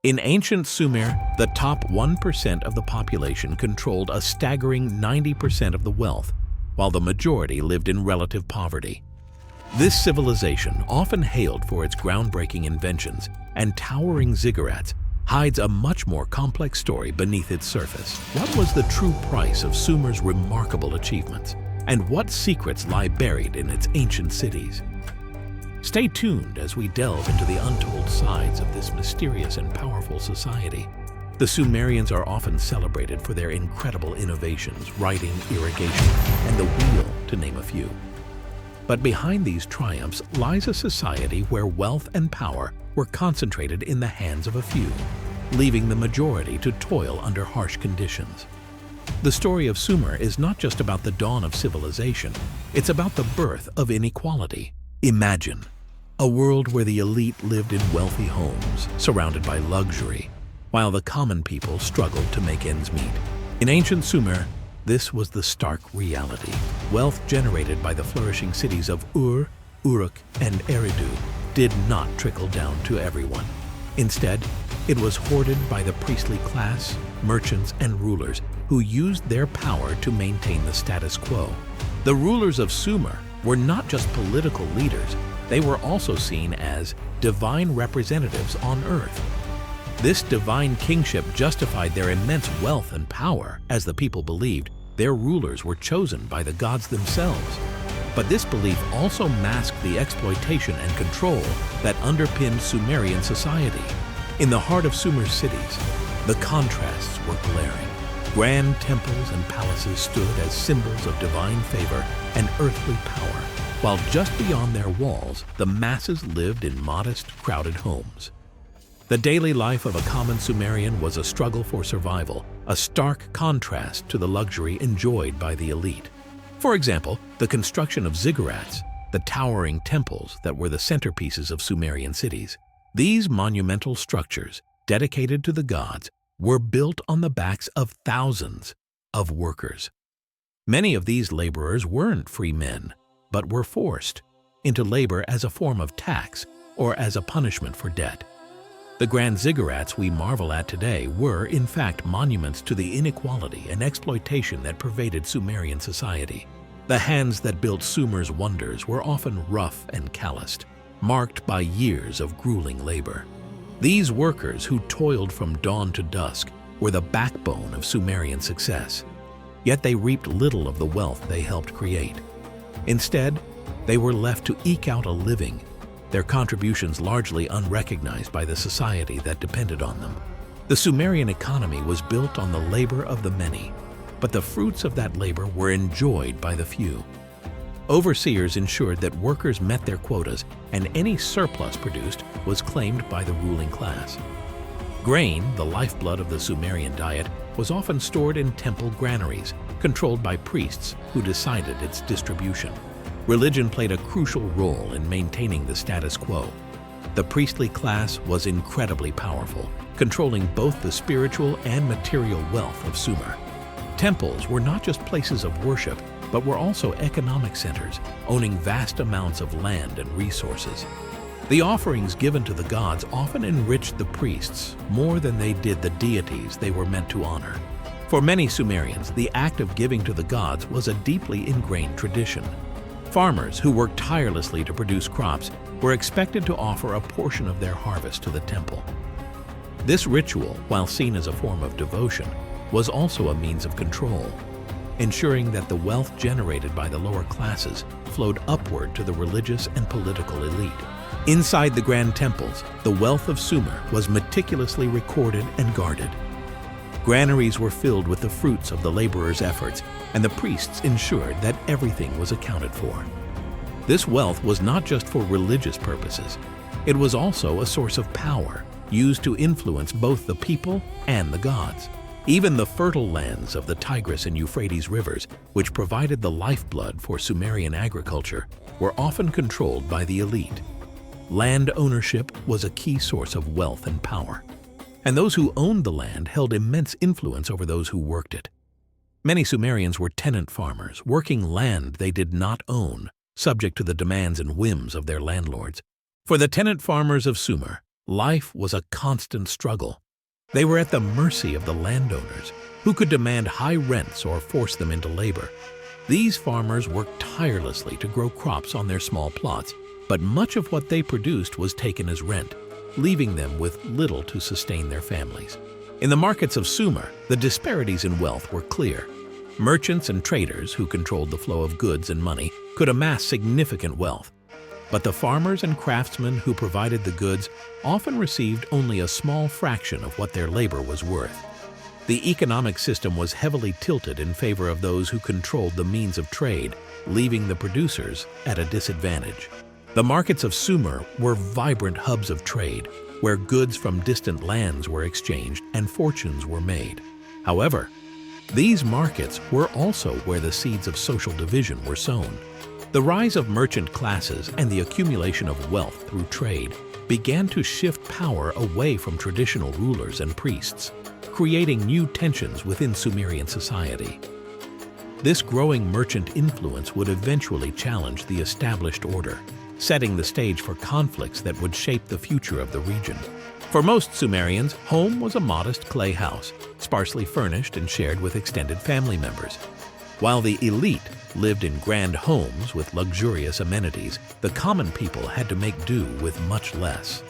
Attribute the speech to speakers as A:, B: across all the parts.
A: In ancient Sumer, the top 1% of the population controlled a staggering 90% of the wealth, while the majority lived in relative poverty. This civilization, often hailed for its groundbreaking inventions and towering ziggurats, hides a much more complex story beneath its surface. What was the true price of Sumer's remarkable achievements? And what secrets lie buried in its ancient cities? Stay tuned as we delve into the untold sides of this mysterious and powerful society. The Sumerians are often celebrated for their incredible innovations, writing, irrigation, and the wheel, to name a few. But behind these triumphs lies a society where wealth and power were concentrated in the hands of a few, leaving the majority to toil under harsh conditions. The story of Sumer is not just about the dawn of civilization, it's about the birth of inequality. Imagine a world where the elite lived in wealthy homes, surrounded by luxury, while the common people struggled to make ends meet. In ancient Sumer, this was the stark reality. Wealth generated by the flourishing cities of Ur, Uruk, and Eridu did not trickle down to everyone. Instead, it was hoarded by the priestly class, merchants, and rulers who used their power to maintain the status quo. The rulers of Sumer were not just political leaders, they were also seen as divine representatives on earth. This divine kingship justified their immense wealth and power, as the people believed their rulers were chosen by the gods themselves. But this belief also masked the exploitation and control that underpinned Sumerian society. In the heart of Sumer's cities, the contrasts were glaring. Grand temples and palaces stood as symbols of divine favor and earthly power, while just beyond their walls, the masses lived in modest, crowded homes. The daily life of a common Sumerian was a struggle for survival, a stark contrast to the luxury enjoyed by the elite. For example, the construction of ziggurats, the towering temples that were the centerpieces of Sumerian cities. These monumental structures, dedicated to the gods, were built on the backs of thousands of workers. Many of these laborers weren't free men, but were forced into labor as a form of tax or as a punishment for debt. The grand ziggurats we marvel at today were, in fact, monuments to the inequality and exploitation that pervaded Sumerian society. The hands that built Sumer's wonders were often rough and calloused, marked by years of grueling labor. These workers who toiled from dawn to dusk were the backbone of Sumerian success. Yet they reaped little of the wealth they helped create. Instead, they were left to eke out a living, their contributions largely unrecognized by the society that depended on them. The Sumerian economy was built on the labor of the many, but the fruits of that labor were enjoyed by the few. Overseers ensured that workers met their quotas, and any surplus produced was claimed by the ruling class. Grain, the lifeblood of the Sumerian diet, was often stored in temple granaries, controlled by priests who decided its distribution. Religion played a crucial role in maintaining the status quo. The priestly class was incredibly powerful, controlling both the spiritual and material wealth of Sumer. Temples were not just places of worship, but were also economic centers, owning vast amounts of land and resources. The offerings given to the gods often enriched the priests more than they did the deities they were meant to honor. For many Sumerians, the act of giving to the gods was a deeply ingrained tradition. Farmers who worked tirelessly to produce crops were expected to offer a portion of their harvest to the temple. This ritual, while seen as a form of devotion, was also a means of control, ensuring that the wealth generated by the lower classes flowed upward to the religious and political elite. Inside the grand temples, the wealth of Sumer was meticulously recorded and guarded. Granaries were filled with the fruits of the laborers' efforts, and the priests ensured that everything was accounted for. This wealth was not just for religious purposes. It was also a source of power, used to influence both the people and the gods. Even the fertile lands of the Tigris and Euphrates rivers, which provided the lifeblood for Sumerian agriculture, were often controlled by the elite. Land ownership was a key source of wealth and power, and those who owned the land held immense influence over those who worked it. Many Sumerians were tenant farmers, working land they did not own, subject to the demands and whims of their landlords. For the tenant farmers of Sumer, life was a constant struggle. They were at the mercy of the landowners, who could demand high rents or force them into labor. These farmers worked tirelessly to grow crops on their small plots, but much of what they produced was taken as rent, leaving them with little to sustain their families. In the markets of Sumer, the disparities in wealth were clear. Merchants and traders who controlled the flow of goods and money could amass significant wealth. But the farmers and craftsmen who provided the goods often received only a small fraction of what their labor was worth. The economic system was heavily tilted in favor of those who controlled the means of trade, leaving the producers at a disadvantage. The markets of Sumer were vibrant hubs of trade, where goods from distant lands were exchanged and fortunes were made. However, these markets were also where the seeds of social division were sown. The rise of merchant classes and the accumulation of wealth through trade began to shift power away from traditional rulers and priests, creating new tensions within Sumerian society. This growing merchant influence would eventually challenge the established order, setting the stage for conflicts that would shape the future of the region. For most Sumerians, home was a modest clay house, sparsely furnished and shared with extended family members. While the elite lived in grand homes with luxurious amenities, the common people had to make do with much less.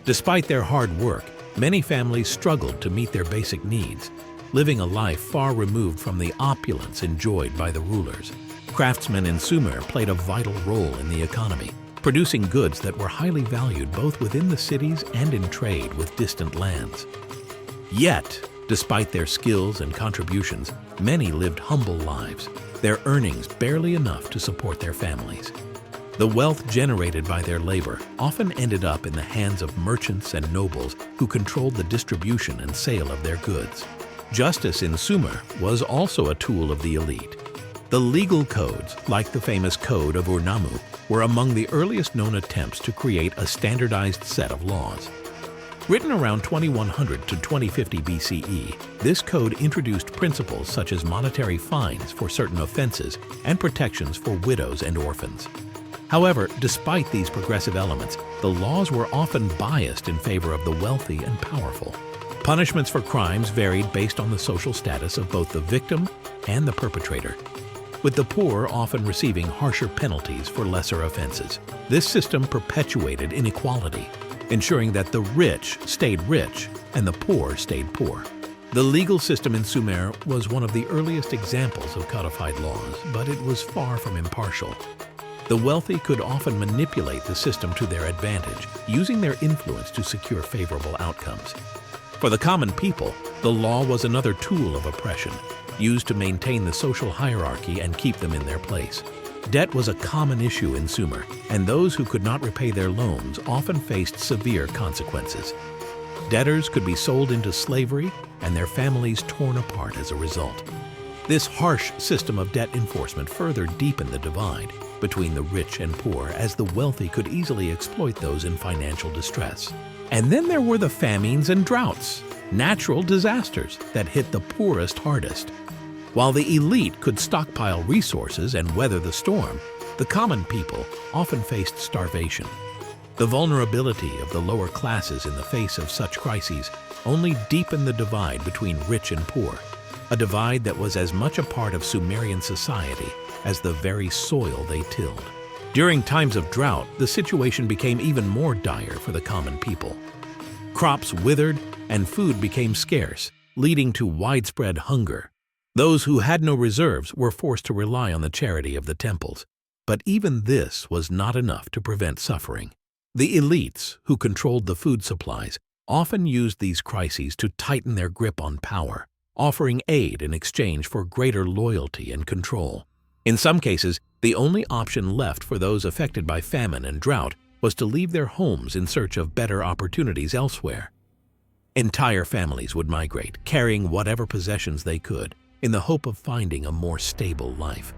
A: Despite their hard work, many families struggled to meet their basic needs, living a life far removed from the opulence enjoyed by the rulers. Craftsmen in Sumer played a vital role in the economy, producing goods that were highly valued both within the cities and in trade with distant lands. Yet, despite their skills and contributions, many lived humble lives, their earnings barely enough to support their families. The wealth generated by their labor often ended up in the hands of merchants and nobles who controlled the distribution and sale of their goods. Justice in Sumer was also a tool of the elite. The legal codes, like the famous Code of Ur-Nammu, were among the earliest known attempts to create a standardized set of laws. Written around 2100 to 2050 BCE, this code introduced principles such as monetary fines for certain offenses and protections for widows and orphans. However, despite these progressive elements, the laws were often biased in favor of the wealthy and powerful. Punishments for crimes varied based on the social status of both the victim and the perpetrator, with the poor often receiving harsher penalties for lesser offenses. This system perpetuated inequality, ensuring that the rich stayed rich and the poor stayed poor. The legal system in Sumer was one of the earliest examples of codified laws, but it was far from impartial. The wealthy could often manipulate the system to their advantage, using their influence to secure favorable outcomes. For the common people, the law was another tool of oppression, used to maintain the social hierarchy and keep them in their place. Debt was a common issue in Sumer, and those who could not repay their loans often faced severe consequences. Debtors could be sold into slavery and their families torn apart as a result. This harsh system of debt enforcement further deepened the divide between the rich and poor, as the wealthy could easily exploit those in financial distress. And then there were the famines and droughts, natural disasters that hit the poorest hardest. While the elite could stockpile resources and weather the storm, the common people often faced starvation. The vulnerability of the lower classes in the face of such crises only deepened the divide between rich and poor, a divide that was as much a part of Sumerian society as the very soil they tilled. During times of drought, the situation became even more dire for the common people. Crops withered and food became scarce, leading to widespread hunger. Those who had no reserves were forced to rely on the charity of the temples. But even this was not enough to prevent suffering. The elites, who controlled the food supplies, often used these crises to tighten their grip on power, offering aid in exchange for greater loyalty and control. In some cases, the only option left for those affected by famine and drought was to leave their homes in search of better opportunities elsewhere. Entire families would migrate, carrying whatever possessions they could, in the hope of finding a more stable life.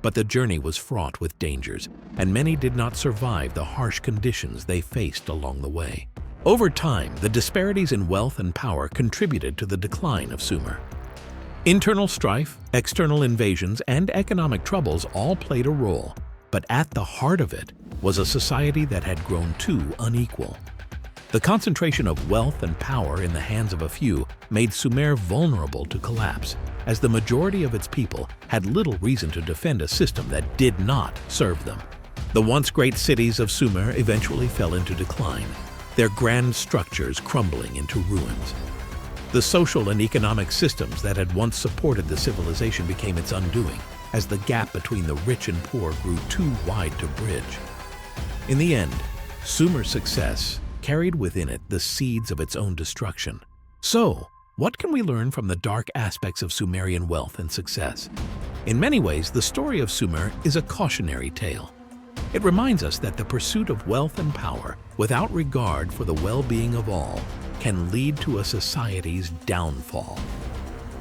A: But the journey was fraught with dangers, and many did not survive the harsh conditions they faced along the way. Over time, the disparities in wealth and power contributed to the decline of Sumer. Internal strife, external invasions, and economic troubles all played a role, but at the heart of it was a society that had grown too unequal. The concentration of wealth and power in the hands of a few made Sumer vulnerable to collapse, as the majority of its people had little reason to defend a system that did not serve them. The once great cities of Sumer eventually fell into decline, their grand structures crumbling into ruins. The social and economic systems that had once supported the civilization became its undoing, as the gap between the rich and poor grew too wide to bridge. In the end, Sumer's success carried within it the seeds of its own destruction. So, what can we learn from the dark aspects of Sumerian wealth and success? In many ways, the story of Sumer is a cautionary tale. It reminds us that the pursuit of wealth and power, without regard for the well-being of all, can lead to a society's downfall.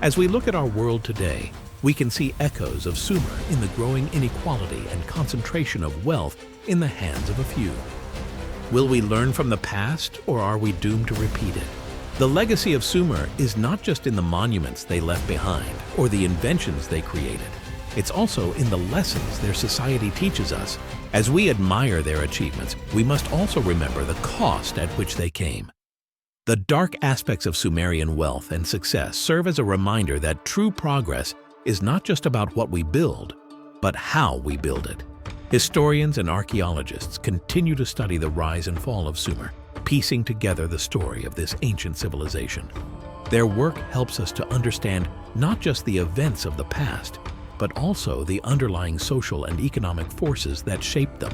A: As we look at our world today, we can see echoes of Sumer in the growing inequality and concentration of wealth in the hands of a few. Will we learn from the past, or are we doomed to repeat it? The legacy of Sumer is not just in the monuments they left behind or the inventions they created. It's also in the lessons their society teaches us. As we admire their achievements, we must also remember the cost at which they came. The dark aspects of Sumerian wealth and success serve as a reminder that true progress is not just about what we build, but how we build it. Historians and archaeologists continue to study the rise and fall of Sumer, piecing together the story of this ancient civilization. Their work helps us to understand not just the events of the past, but also the underlying social and economic forces that shaped them.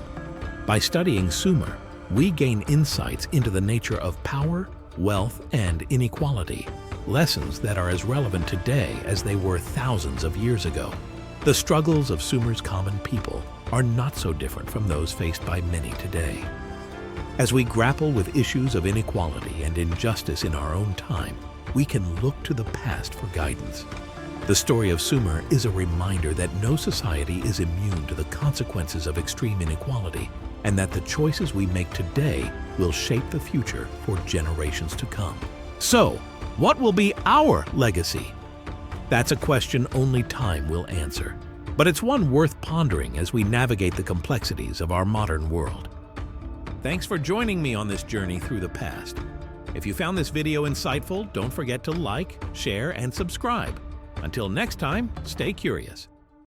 A: By studying Sumer, we gain insights into the nature of power, wealth, and inequality, lessons that are as relevant today as they were thousands of years ago. The struggles of Sumer's common people are not so different from those faced by many today. As we grapple with issues of inequality and injustice in our own time, we can look to the past for guidance. The story of Sumer is a reminder that no society is immune to the consequences of extreme inequality, and that the choices we make today will shape the future for generations to come. So, what will be our legacy? That's a question only time will answer, but it's one worth pondering as we navigate the complexities of our modern world. Thanks for joining me on this journey through the past. If you found this video insightful, don't forget to like, share, and subscribe. Until next time, stay curious.